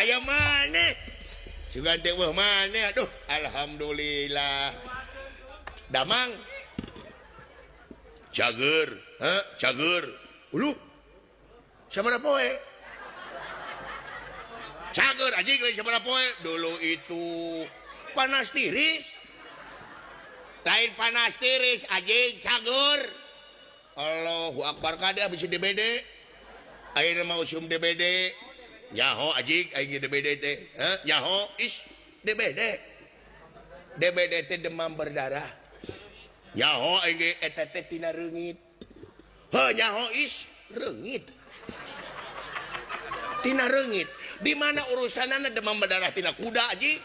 aya maneh juga teh maneh aduh alhamdulillah damang cager cager ulu sabaraha poe cager anjing lain sabaraha poe dulu itu panas tiris lain panas tiris anjing cager Allahu Akbar kada bisa DBD ayeuna mah usum DBD nyaho anjing aing DBD teh nyaho is DBD teh demam berdarah nyaho aing eta teh tina reungit nyaho is reungit tina reungit di mana urusanana demam berdarah tina kuda anjing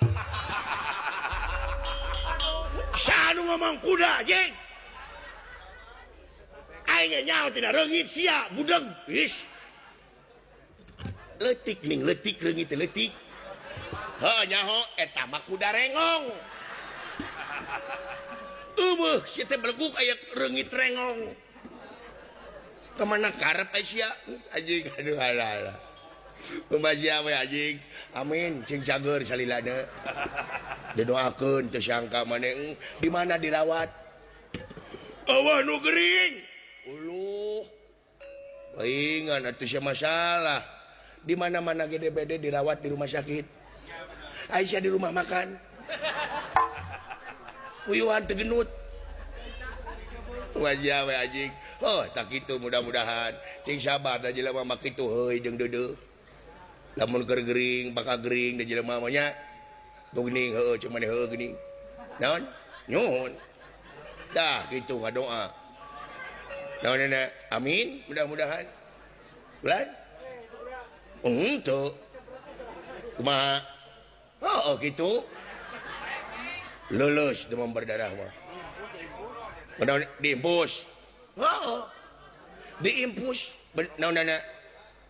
sanu ngomong kuda anjing aing nyaho tina reungit sia budeg is letik ning letik reungit letik nyaho eta mah kuda rengong eueuh sia teh beleguk aya reungit rengong kemana karep sia anjing aduh alah pembasia we anjing amin cing cager salilana didoakeun teu sangka maneh di mana dirawat eueuh nu gering uluh baingan atuh sia masalah di mana-mana GDBD dirawat di rumah sakit Aisyah di rumah makan uyuhan tegenut wajah we anjing tak kitu mudah-mudahan cing sabar da jelema mah kitu heuy jeung deudeu lamun keur gering bakal gering da jelema mah nya tuh geuning heueuh cuman heueuh geuning naon nyuhun tah kitu ngadoa naon amin mudah-mudahan bulan tuh kumaha gitu lulus demam berdarah mah diimpus diimpus naonana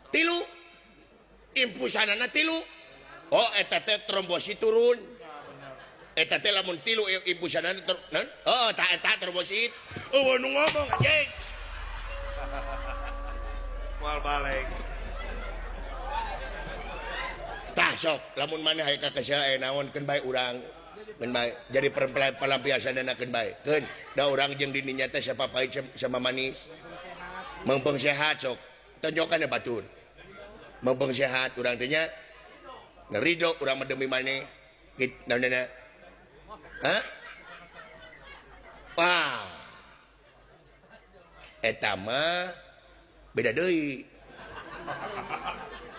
tilu impusanana tilu eta teh trombosit turun eta teh lamun tilu impusanana naon tah eta trombosit nu ngomong anjing moal balik tah sok lamun maneh aya kakesea naonkeun bae urang keun bae jadi pelampiasanna keun bae keun da urang jeung dininya teh siapa pahit sama manis mempeng sehat sok tonjokan batur mempeng sehat urang teh nya ngerido urang mah demi maneh kitu naonana wah eta mah beda deui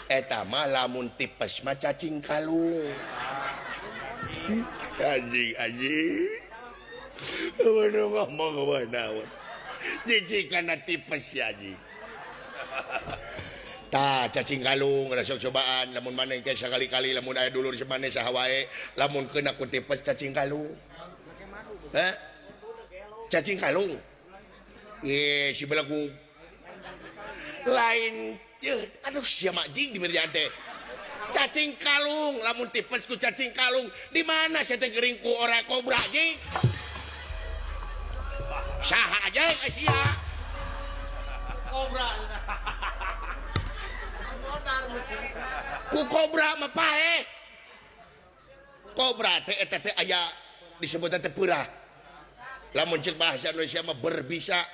eta mah lamun tipes mah cacing kalung anjing mana ngomong naon jijikana tipes ya anjing tah cacing kalung rasa cobaan lamun maneh ke sakali-kali lamun aya dulur semaneh saha wae lamun kena ku tipes cacing kalung cacing kalung si belagu lain aduh sia majing di merjaan teh cacing kalung lamun tipes ku cacing kalung di mana saya teh gering ku ora kobra jing saha aja sia kobra ku kobra mah paeh kobra teh eta teh aya disebut teh peurah lamun ceuk bahasa Indonesia mah berbisa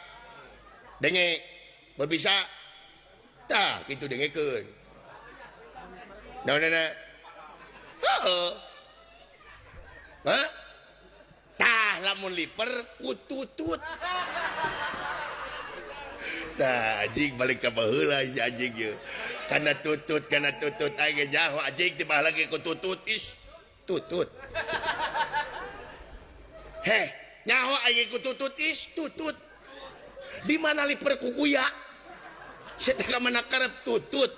denge berbisa tah kitu dengekeun naonana tah lamun liper kututut tah anjing balik ka baheula si anjing ye kana tutut aing nyaho anjing teh baheula ge kututut is tutut nyaho aing kututut is tutut di mana liper kukuya saya teh mana karep tutut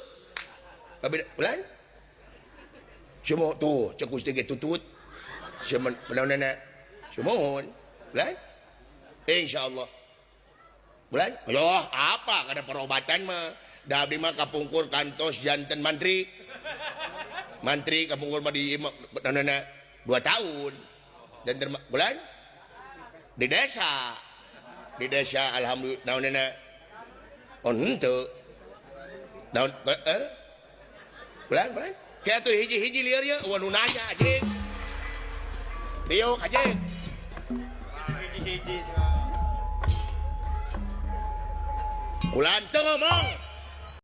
kabeda bulan semua tuh cekus teh tutut semen naonana semohon bulan insyaallah bulan yoh apa kada perobatan mah da abdi mah kapungkur kantos janten mantri kapungkur mah di naonana 2 tahun dan bulan di desa alhamdulillah naonana henteu naon bulan kayak tuh hiji-hiji liar ya wanu nanya anjing diuk anjing hiji-hiji ulan teu ngomong